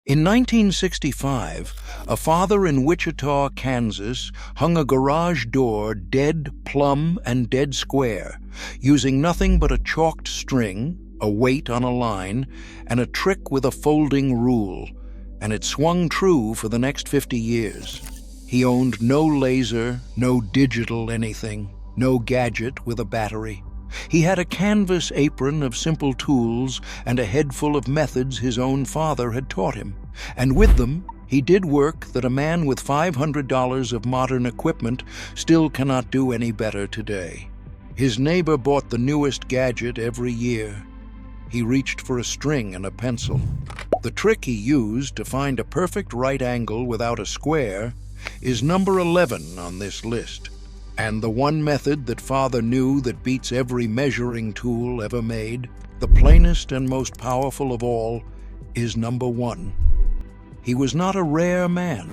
In 1965, a father in Wichita, Kansas, hung a garage door dead plumb and dead square, using nothing but a chalked string, a weight on a line, and a trick with a folding rule, and it swung true for the next 50 years. He owned no laser, no digital anything, no gadget with a battery. He had a canvas apron of simple tools and a head full of methods his own father had taught him. And with them, he did work that a man with $500 of modern equipment still cannot do any better today. His neighbor bought the newest gadget every year. He reached for a string and a pencil. The trick he used to find a perfect right angle without a square is number 11 on this list. And the one method that Father knew that beats every measuring tool ever made, the plainest and most powerful of all, is number 1. He was not a rare man.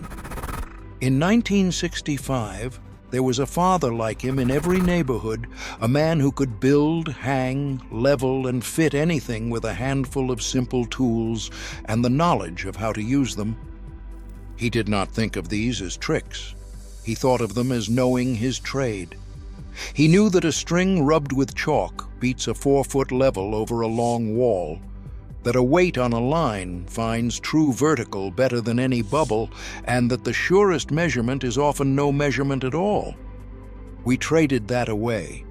In 1965, there was a father like him in every neighborhood, a man who could build, hang, level, and fit anything with a handful of simple tools and the knowledge of how to use them. He did not think of these as tricks. He thought of them as knowing his trade. He knew that a string rubbed with chalk beats a 4-foot level over a long wall, that a weight on a line finds true vertical better than any bubble, and that the surest measurement is often no measurement at all. We traded that away.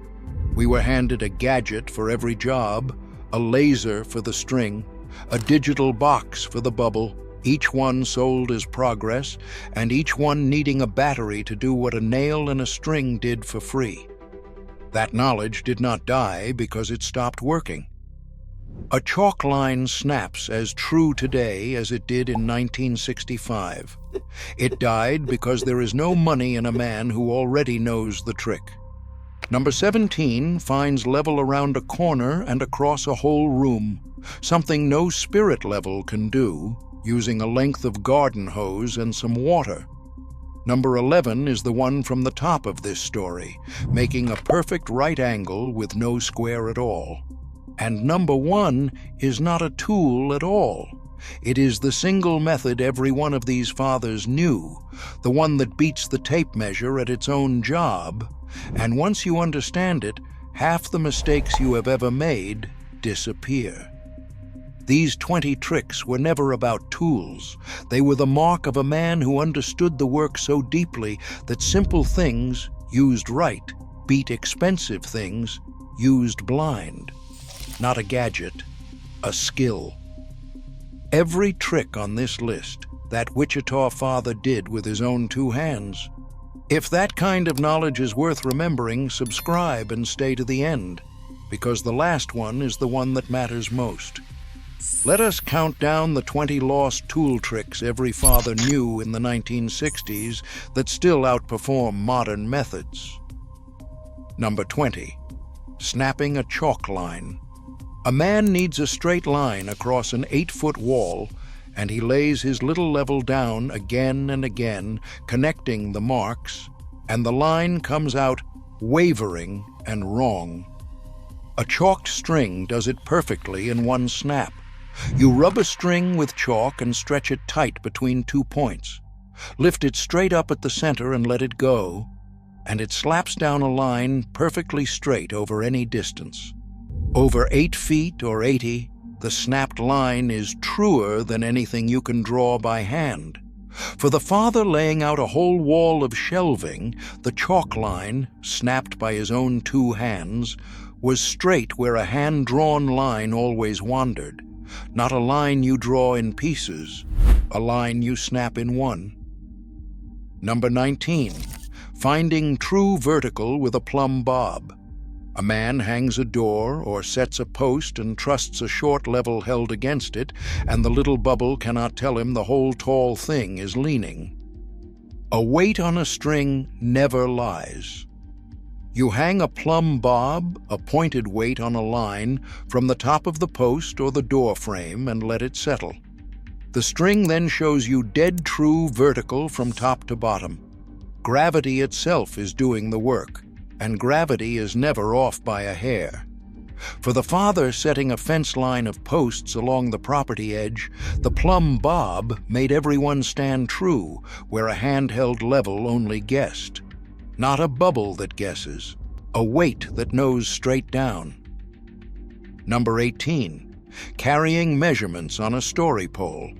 We were handed a gadget for every job, a laser for the string, a digital box for the bubble, each one sold as progress, and each one needing a battery to do what a nail and a string did for free. That knowledge did not die because it stopped working. A chalk line snaps as true today as it did in 1965. It died because there is no money in a man who already knows the trick. Number 17 finds level around a corner and across a whole room, something no spirit level can do, using a length of garden hose and some water. Number 11 is the one from the top of this story, making a perfect right angle with no square at all. And number 1 is not a tool at all. It is the single method every one of these fathers knew, the one that beats the tape measure at its own job, and once you understand it, half the mistakes you have ever made disappear. These 20 tricks were never about tools. They were the mark of a man who understood the work so deeply that simple things, used right, beat expensive things, used blind. Not a gadget, a skill. Every trick on this list, that Wichita father did with his own 2 hands. If that kind of knowledge is worth remembering, subscribe and stay to the end, because the last one is the one that matters most. Let us count down the 20 lost tool tricks every father knew in the 1960s that still outperform modern methods. Number 20. Snapping a chalk line. A man needs a straight line across an 8-foot wall, and he lays his little level down again and again, connecting the marks, and the line comes out wavering and wrong. A chalked string does it perfectly in one snap. You rub a string with chalk and stretch it tight between 2 points. Lift it straight up at the center and let it go, and it slaps down a line perfectly straight over any distance. Over 8 feet or 80, the snapped line is truer than anything you can draw by hand. For the father laying out a whole wall of shelving, the chalk line, snapped by his own 2 hands, was straight where a hand-drawn line always wandered. Not a line you draw in pieces, a line you snap in one. Number 19. Finding true vertical with a plumb bob. A man hangs a door or sets a post and trusts a short level held against it, and the little bubble cannot tell him the whole tall thing is leaning. A weight on a string never lies. You hang a plumb bob, a pointed weight on a line, from the top of the post or the door frame and let it settle. The string then shows you dead true vertical from top to bottom. Gravity itself is doing the work, and gravity is never off by a hair. For the father setting a fence line of posts along the property edge, the plumb bob made everyone stand true where a handheld level only guessed. Not a bubble that guesses, a weight that knows straight down. Number 18, carrying measurements on a story pole.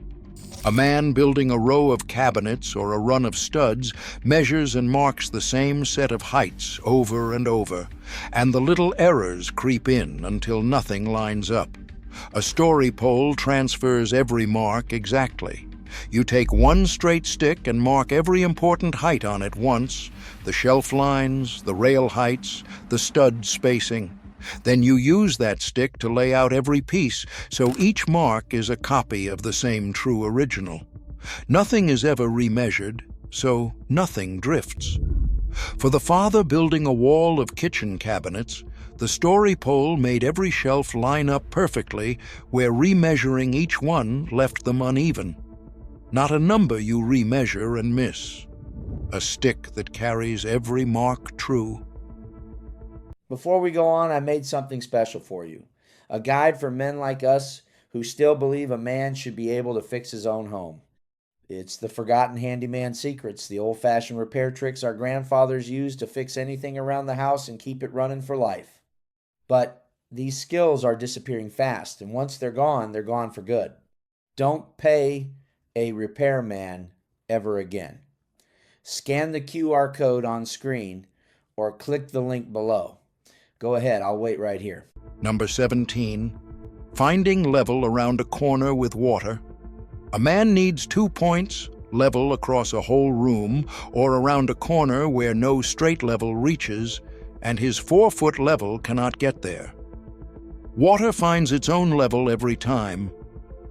A man building a row of cabinets or a run of studs measures and marks the same set of heights over and over, and the little errors creep in until nothing lines up. A story pole transfers every mark exactly. You take one straight stick and mark every important height on it once, the shelf lines, the rail heights, the stud spacing. Then you use that stick to lay out every piece, so each mark is a copy of the same true original. Nothing is ever remeasured, so nothing drifts. For the father building a wall of kitchen cabinets, the story pole made every shelf line up perfectly, where remeasuring each one left them uneven. Not a number you remeasure and miss. A stick that carries every mark true. Before we go on, I made something special for you. A guide for men like us who still believe a man should be able to fix his own home. It's the forgotten handyman secrets, the old-fashioned repair tricks our grandfathers used to fix anything around the house and keep it running for life. But these skills are disappearing fast, and once they're gone for good. Don't pay a repairman ever again. Scan the QR code on screen or click the link below. Go ahead, I'll wait right here. Number 17, finding level around a corner with water. A man needs 2 points, level across a whole room, or around a corner where no straight level reaches, and his 4-foot level cannot get there. Water finds its own level every time.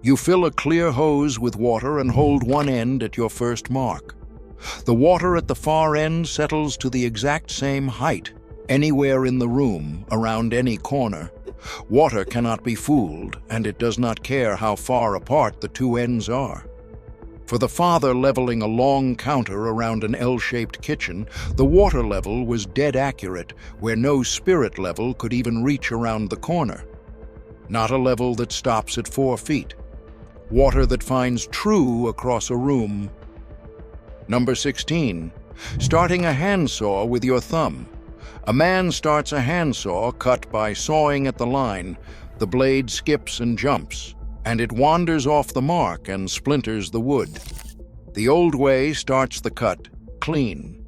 You fill a clear hose with water and hold one end at your first mark. The water at the far end settles to the exact same height, anywhere in the room, around any corner. Water cannot be fooled, and it does not care how far apart the two ends are. For the father leveling a long counter around an L-shaped kitchen, the water level was dead accurate, where no spirit level could even reach around the corner. Not a level that stops at 4 feet. Water that finds true across a room. Number 16, starting a handsaw with your thumb. A man starts a handsaw cut by sawing at the line. The blade skips and jumps, and it wanders off the mark and splinters the wood. The old way starts the cut clean.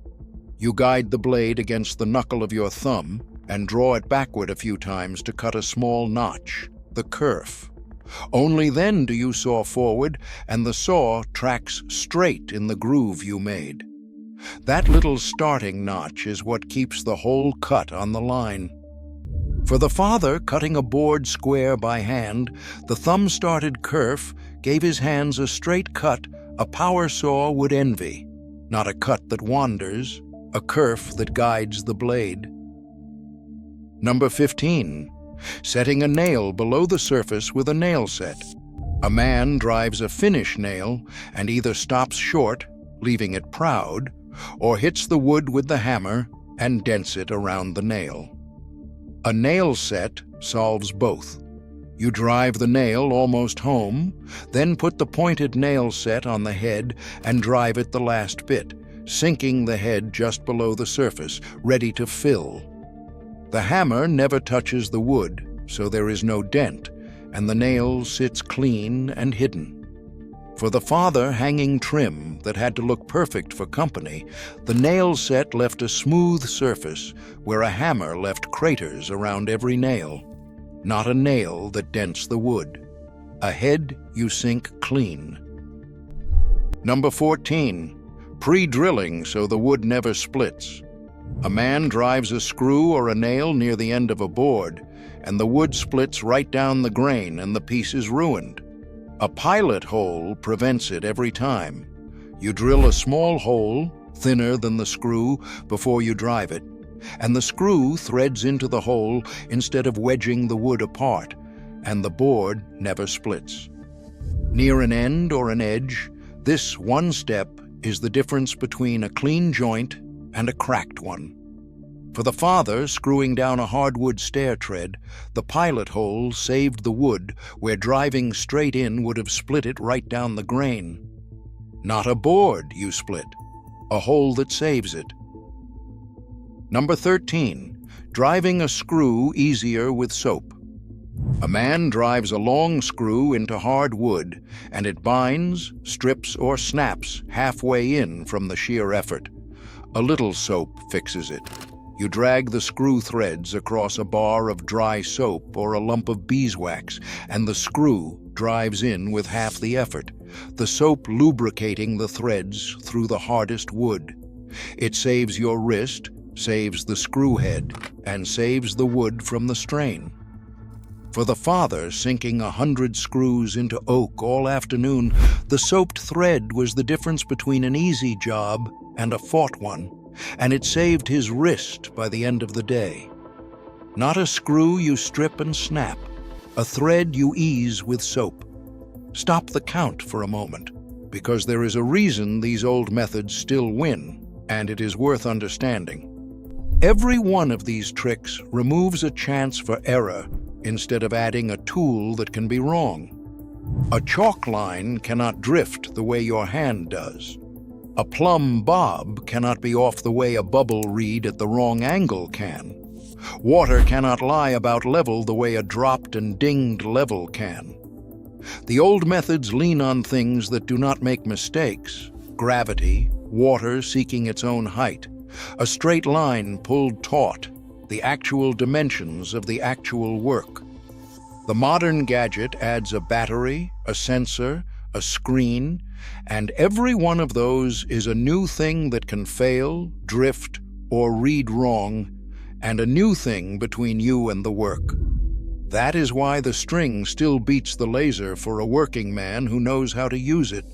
You guide the blade against the knuckle of your thumb and draw it backward a few times to cut a small notch, the kerf. Only then do you saw forward, and the saw tracks straight in the groove you made. That little starting notch is what keeps the whole cut on the line. For the father cutting a board square by hand, the thumb-started kerf gave his hands a straight cut a power saw would envy. Not a cut that wanders, a kerf that guides the blade. Number 15, setting a nail below the surface with a nail set. A man drives a finish nail and either stops short, leaving it proud, or hits the wood with the hammer and dents it around the nail. A nail set solves both. You drive the nail almost home, then put the pointed nail set on the head and drive it the last bit, sinking the head just below the surface, ready to fill. The hammer never touches the wood, so there is no dent, and the nail sits clean and hidden. For the father hanging trim that had to look perfect for company, the nail set left a smooth surface where a hammer left craters around every nail. Not a nail that dents the wood. A head you sink clean. Number 14, pre-drilling so the wood never splits. A man drives a screw or a nail near the end of a board, and the wood splits right down the grain and the piece is ruined. A pilot hole prevents it every time. You drill a small hole, thinner than the screw, before you drive it, and the screw threads into the hole instead of wedging the wood apart, and the board never splits. Near an end or an edge, this one step is the difference between a clean joint and a cracked one. For the father, screwing down a hardwood stair tread, the pilot hole saved the wood where driving straight in would have split it right down the grain. Not a board you split, a hole that saves it. Number 13, driving a screw easier with soap. A man drives a long screw into hard wood, and it binds, strips, or snaps halfway in from the sheer effort. A little soap fixes it. You drag the screw threads across a bar of dry soap or a lump of beeswax, and the screw drives in with half the effort, the soap lubricating the threads through the hardest wood. It saves your wrist, saves the screw head, and saves the wood from the strain. For the father, sinking 100 screws into oak all afternoon, the soaped thread was the difference between an easy job and a fought one, and it saved his wrist by the end of the day. Not a screw you strip and snap, a thread you ease with soap. Stop the count for a moment, because there is a reason these old methods still win, and it is worth understanding. Every one of these tricks removes a chance for error instead of adding a tool that can be wrong. A chalk line cannot drift the way your hand does. A plumb bob cannot be off the way a bubble reed at the wrong angle can. Water cannot lie about level the way a dropped and dinged level can. The old methods lean on things that do not make mistakes: gravity, water seeking its own height, a straight line pulled taut, the actual dimensions of the actual work. The modern gadget adds a battery, a sensor, a screen, and every one of those is a new thing that can fail, drift, or read wrong, and a new thing between you and the work. That is why the string still beats the laser for a working man who knows how to use it.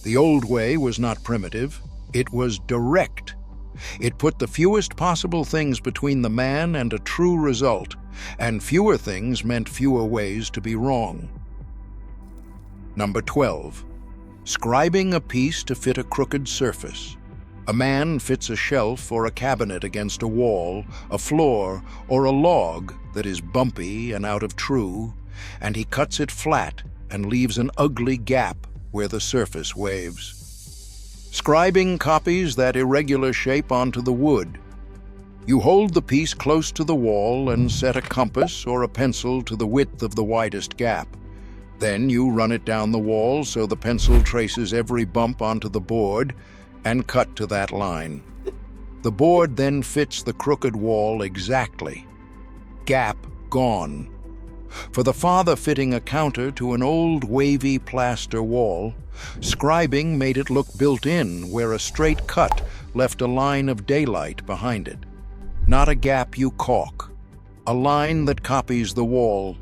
The old way was not primitive, it was direct. It put the fewest possible things between the man and a true result, and fewer things meant fewer ways to be wrong. Number 12. Scribing a piece to fit a crooked surface. A man fits a shelf or a cabinet against a wall, a floor, or a log that is bumpy and out of true, and he cuts it flat and leaves an ugly gap where the surface waves. Scribing copies that irregular shape onto the wood. You hold the piece close to the wall and set a compass or a pencil to the width of the widest gap. Then you run it down the wall so the pencil traces every bump onto the board and cut to that line. The board then fits the crooked wall exactly. Gap gone. For the father fitting a counter to an old wavy plaster wall, scribing made it look built in where a straight cut left a line of daylight behind it. Not a gap you caulk, a line that copies the wall.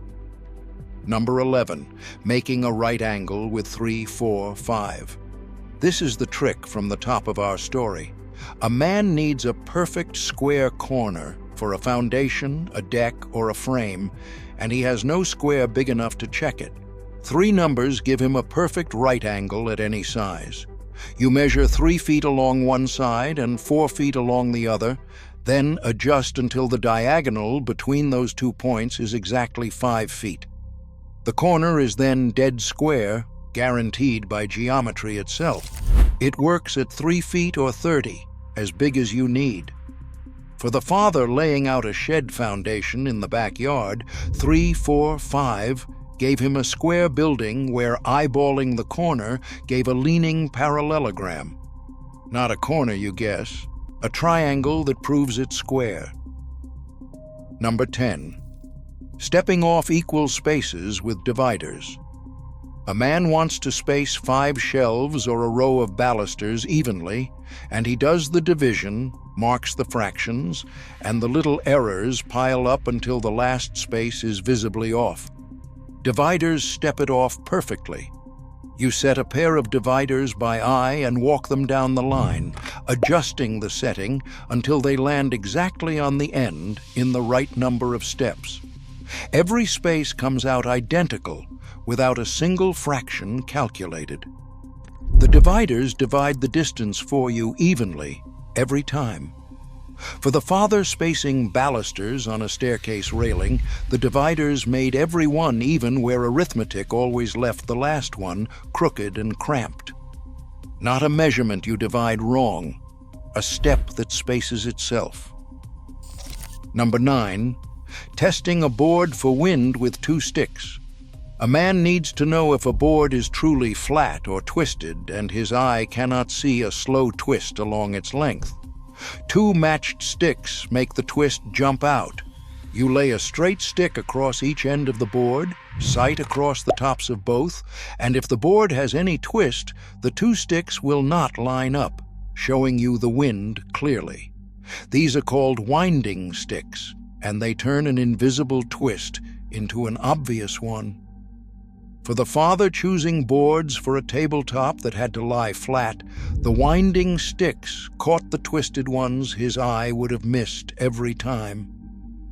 Number 11, making a right angle with 3, 4, 5. This is the trick from the top of our story. A man needs a perfect square corner for a foundation, a deck, or a frame, and he has no square big enough to check it. 3 numbers give him a perfect right angle at any size. You measure 3 feet along one side and 4 feet along the other, then adjust until the diagonal between those 2 points is exactly 5 feet. The corner is then dead square, guaranteed by geometry itself. It works at 3 feet or 30, as big as you need. For the father laying out a shed foundation in the backyard, 3, 4, 5 gave him a square building where eyeballing the corner gave a leaning parallelogram. Not a corner, you guess, a triangle that proves it's square. Number 10. Stepping off equal spaces with dividers. A man wants to space 5 shelves or a row of balusters evenly, and he does the division, marks the fractions, and the little errors pile up until the last space is visibly off. Dividers step it off perfectly. You set a pair of dividers by eye and walk them down the line, adjusting the setting until they land exactly on the end in the right number of steps. Every space comes out identical, without a single fraction calculated. The dividers divide the distance for you evenly, every time. For the farther spacing balusters on a staircase railing, the dividers made every one even where arithmetic always left the last one crooked and cramped. Not a measurement you divide wrong, a step that spaces itself. Number 9, testing a board for wind with 2 sticks. A man needs to know if a board is truly flat or twisted, and his eye cannot see a slow twist along its length. 2 matched sticks make the twist jump out. You lay a straight stick across each end of the board, sight across the tops of both, and if the board has any twist, the 2 sticks will not line up, showing you the wind clearly. These are called winding sticks, and they turn an invisible twist into an obvious one. For the father choosing boards for a tabletop that had to lie flat, the winding sticks caught the twisted ones his eye would have missed every time.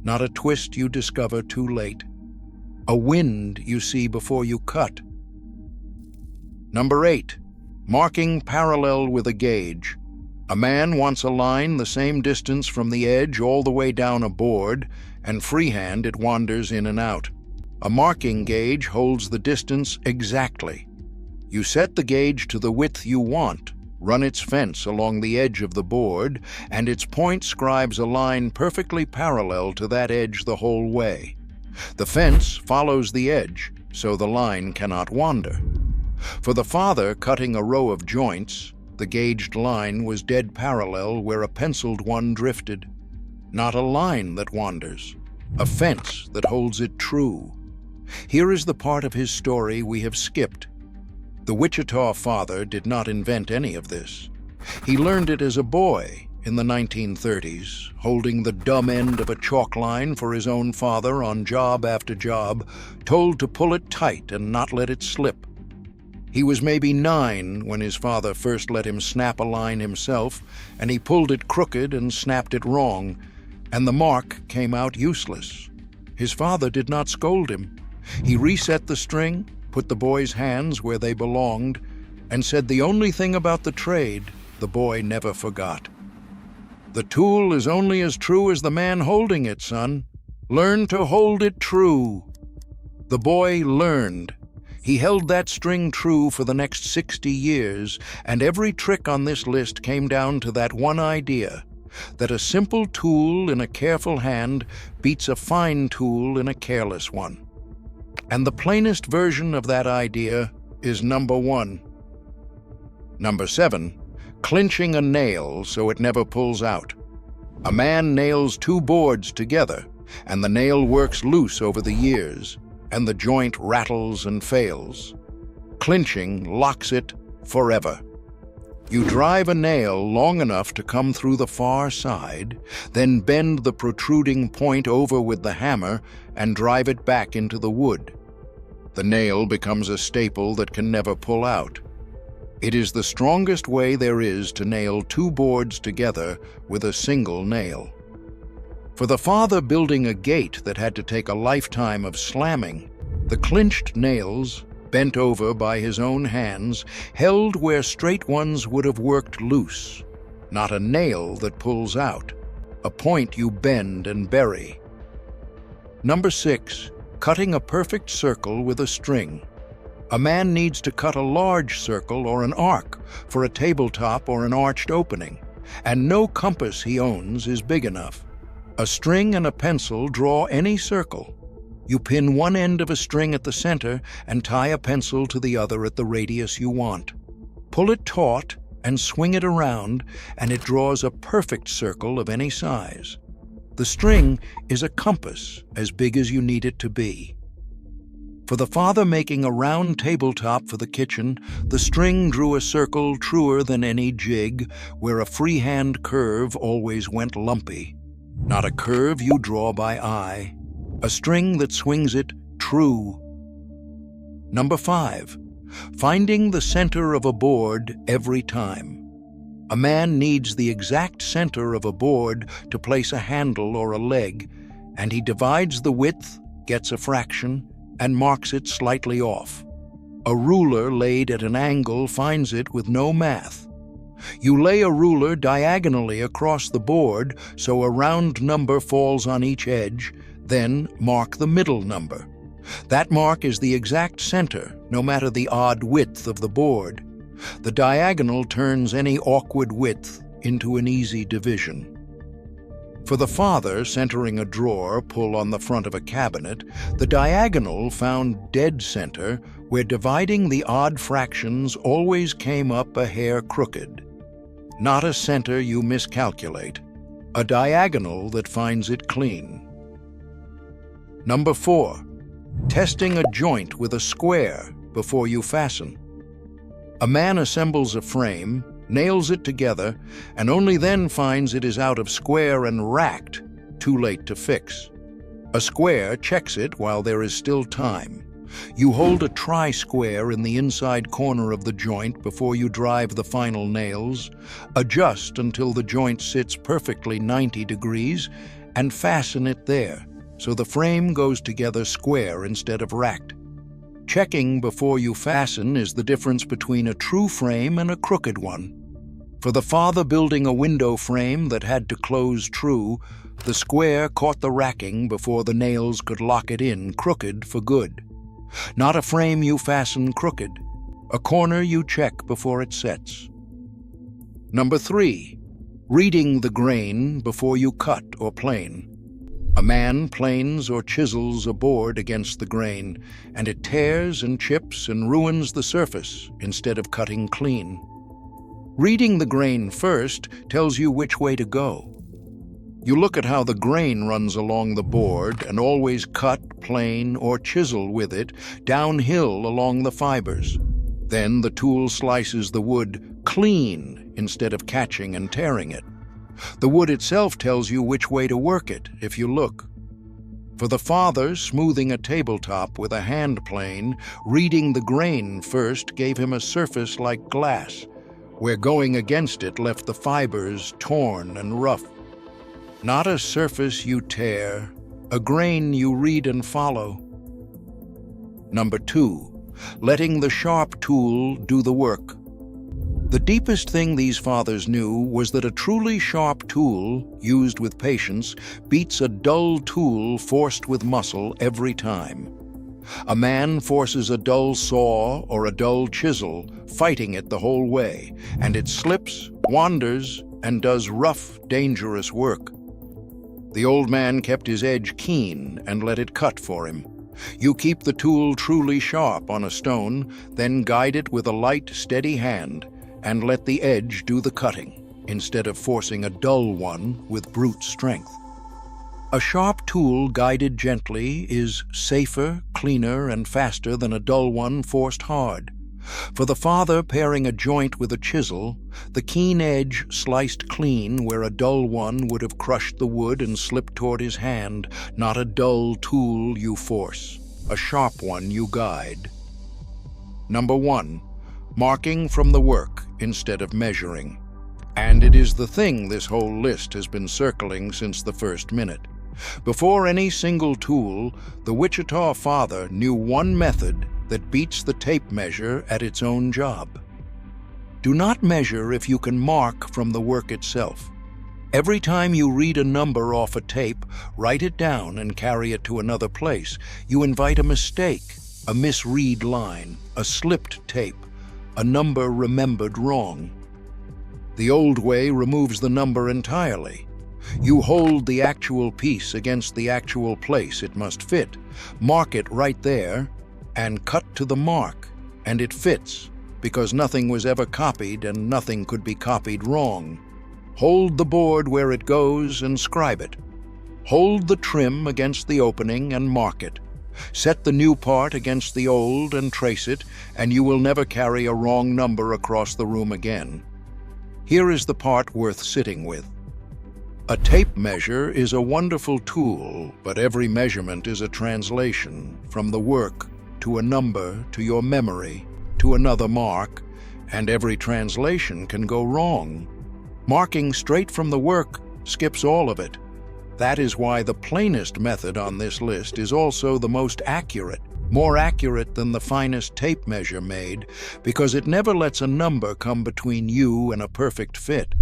Not a twist you discover too late. A wind you see before you cut. Number 8, marking parallel with a gauge. A man wants a line the same distance from the edge all the way down a board, and freehand it wanders in and out. A marking gauge holds the distance exactly. You set the gauge to the width you want, run its fence along the edge of the board, and its point scribes a line perfectly parallel to that edge the whole way. The fence follows the edge, so the line cannot wander. For the father cutting a row of joints, the gauged line was dead parallel where a penciled one drifted. Not a line that wanders, a fence that holds it true. Here is the part of his story we have skipped. The Wichita father did not invent any of this. He learned it as a boy in the 1930s, holding the dumb end of a chalk line for his own father on job after job, told to pull it tight and not let it slip. He was maybe 9 when his father first let him snap a line himself, and he pulled it crooked and snapped it wrong, and the mark came out useless. His father did not scold him. He reset the string, put the boy's hands where they belonged, and said the only thing about the trade the boy never forgot. The tool is only as true as the man holding it, son. Learn to hold it true. The boy learned. He held that string true for the next 60 years, and every trick on this list came down to that one idea, that a simple tool in a careful hand beats a fine tool in a careless one. And the plainest version of that idea is number 1. Number 7, clinching a nail so it never pulls out. A man nails 2 boards together, and the nail works loose over the years, and the joint rattles and fails. Clinching locks it forever. You drive a nail long enough to come through the far side, then bend the protruding point over with the hammer and drive it back into the wood. The nail becomes a staple that can never pull out. It is the strongest way there is to nail 2 boards together with a single nail. For the father building a gate that had to take a lifetime of slamming, the clinched nails, bent over by his own hands, held where straight ones would have worked loose. Not a nail that pulls out, a point you bend and bury. Number 6, cutting a perfect circle with a string. A man needs to cut a large circle or an arc for a tabletop or an arched opening, and no compass he owns is big enough. A string and a pencil draw any circle. You pin one end of a string at the center and tie a pencil to the other at the radius you want. Pull it taut and swing it around, and it draws a perfect circle of any size. The string is a compass as big as you need it to be. For the father making a round tabletop for the kitchen, the string drew a circle truer than any jig, where a freehand curve always went lumpy. Not a curve you draw by eye, a string that swings it true. Number 5, finding the center of a board every time. A man needs the exact center of a board to place a handle or a leg, and he divides the width, gets a fraction, and marks it slightly off. A ruler laid at an angle finds it with no math. You lay a ruler diagonally across the board so a round number falls on each edge, then mark the middle number. That mark is the exact center, no matter the odd width of the board. The diagonal turns any awkward width into an easy division. For the father centering a drawer pull on the front of a cabinet, the diagonal found dead center where dividing the odd fractions always came up a hair crooked. Not a center you miscalculate, a diagonal that finds it clean. Number 4. Testing a joint with a square before you fasten. A man assembles a frame, nails it together, and only then finds it is out of square and racked, too late to fix. A square checks it while there is still time. You hold a tri-square in the inside corner of the joint before you drive the final nails, adjust until the joint sits perfectly 90 degrees, and fasten it there, so the frame goes together square instead of racked. Checking before you fasten is the difference between a true frame and a crooked one. For the father building a window frame that had to close true, the square caught the racking before the nails could lock it in crooked for good. Not a frame you fasten crooked, a corner you check before it sets. Number 3. Reading the grain before you cut or plane. A man planes or chisels a board against the grain, and it tears and chips and ruins the surface instead of cutting clean. Reading the grain first tells you which way to go. You look at how the grain runs along the board and always cut, plane, or chisel with it downhill along the fibers. Then the tool slices the wood clean instead of catching and tearing it. The wood itself tells you which way to work it if you look. For the father smoothing a tabletop with a hand plane, reading the grain first gave him a surface like glass, where going against it left the fibers torn and rough. Not a surface you tear, a grain you read and follow. Number 2. Letting the sharp tool do the work. The deepest thing these fathers knew was that a truly sharp tool, used with patience, beats a dull tool forced with muscle every time. A man forces a dull saw or a dull chisel, fighting it the whole way, and it slips, wanders, and does rough, dangerous work. The old man kept his edge keen and let it cut for him. You keep the tool truly sharp on a stone, then guide it with a light, steady hand, and let the edge do the cutting, instead of forcing a dull one with brute strength. A sharp tool guided gently is safer, cleaner, and faster than a dull one forced hard. For the father paring a joint with a chisel, the keen edge sliced clean where a dull one would have crushed the wood and slipped toward his hand, not a dull tool you force, a sharp one you guide. Number 1. Marking from the work instead of measuring. And it is the thing this whole list has been circling since the first minute. Before any single tool, the Wichita father knew one method that beats the tape measure at its own job. Do not measure if you can mark from the work itself. Every time you read a number off a tape, write it down and carry it to another place. You invite a mistake, a misread line, a slipped tape, a number remembered wrong. The old way removes the number entirely. You hold the actual piece against the actual place it must fit, mark it right there, and cut to the mark, and it fits, because nothing was ever copied and nothing could be copied wrong. Hold the board where it goes and scribe it. Hold the trim against the opening and mark it. Set the new part against the old and trace it, and you will never carry a wrong number across the room again. Here is the part worth sitting with. A tape measure is a wonderful tool, but every measurement is a translation from the work to a number to your memory to another mark, and every translation can go wrong. Marking straight from the work skips all of it. That is why the plainest method on this list is also the most accurate. more accurate than the finest tape measure made, because it never lets a number come between you and a perfect fit.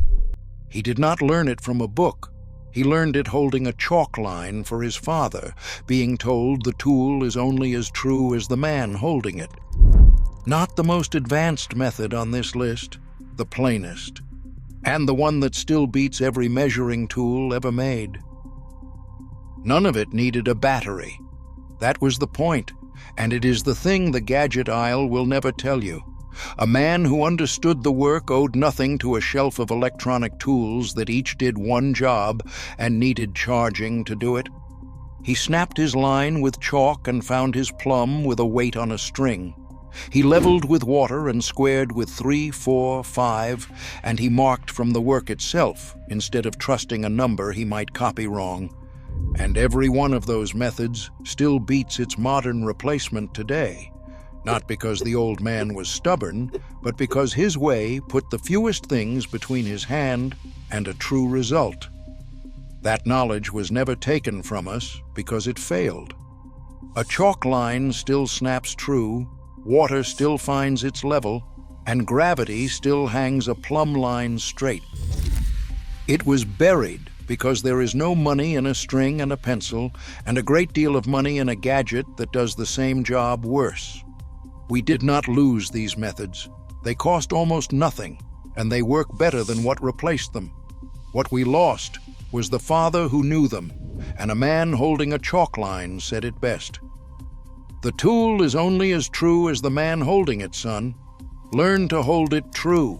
He did not learn it from a book. He learned it holding a chalk line for his father, being told the tool is only as true as the man holding it. Not the most advanced method on this list, the plainest, and the one that still beats every measuring tool ever made. None of it needed a battery. That was the point, and it is the thing the gadget aisle will never tell you. A man who understood the work owed nothing to a shelf of electronic tools that each did one job and needed charging to do it. He snapped his line with chalk and found his plumb with a weight on a string. He leveled with water and squared with 3, 4, 5, and he marked from the work itself instead of trusting a number he might copy wrong. And every one of those methods still beats its modern replacement today. Not because the old man was stubborn, but because his way put the fewest things between his hand and a true result. That knowledge was never taken from us because it failed. A chalk line still snaps true, water still finds its level, and gravity still hangs a plumb line straight. It was buried because there is no money in a string and a pencil, and a great deal of money in a gadget that does the same job worse. We did not lose these methods. They cost almost nothing, and they work better than what replaced them. What we lost was the father who knew them, and a man holding a chalk line said it best. The tool is only as true as the man holding it, son. Learn to hold it true.